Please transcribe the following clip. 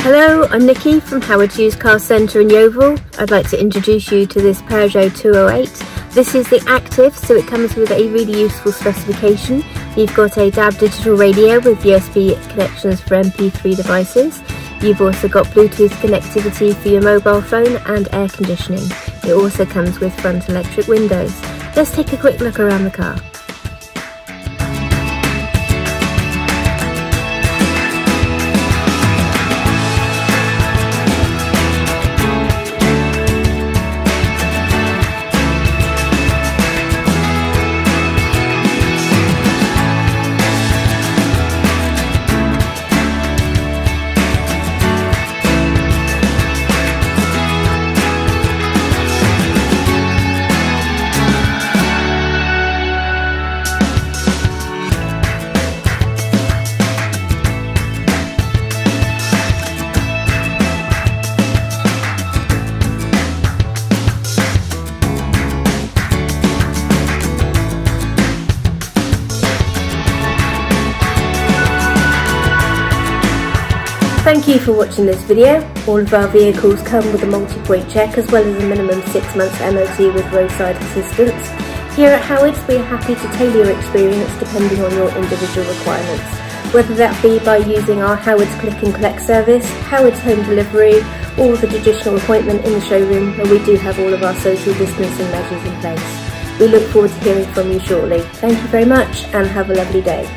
Hello, I'm Nikki from Howard's Used Car Centre in Yeovil. I'd like to introduce you to this Peugeot 208. This is the Active, so it comes with a really useful specification. You've got a DAB digital radio with USB connections for MP3 devices. You've also got Bluetooth connectivity for your mobile phone and air conditioning. It also comes with front electric windows. Let's take a quick look around the car. Thank you for watching this video. All of our vehicles come with a multi-point check as well as a minimum 6 months MOT with roadside assistance. Here at Howard's we are happy to tailor your experience depending on your individual requirements, whether that be by using our Howard's Click and Collect service, Howard's Home Delivery or the traditional appointment in the showroom, where we do have all of our social distancing measures in place. We look forward to hearing from you shortly. Thank you very much and have a lovely day.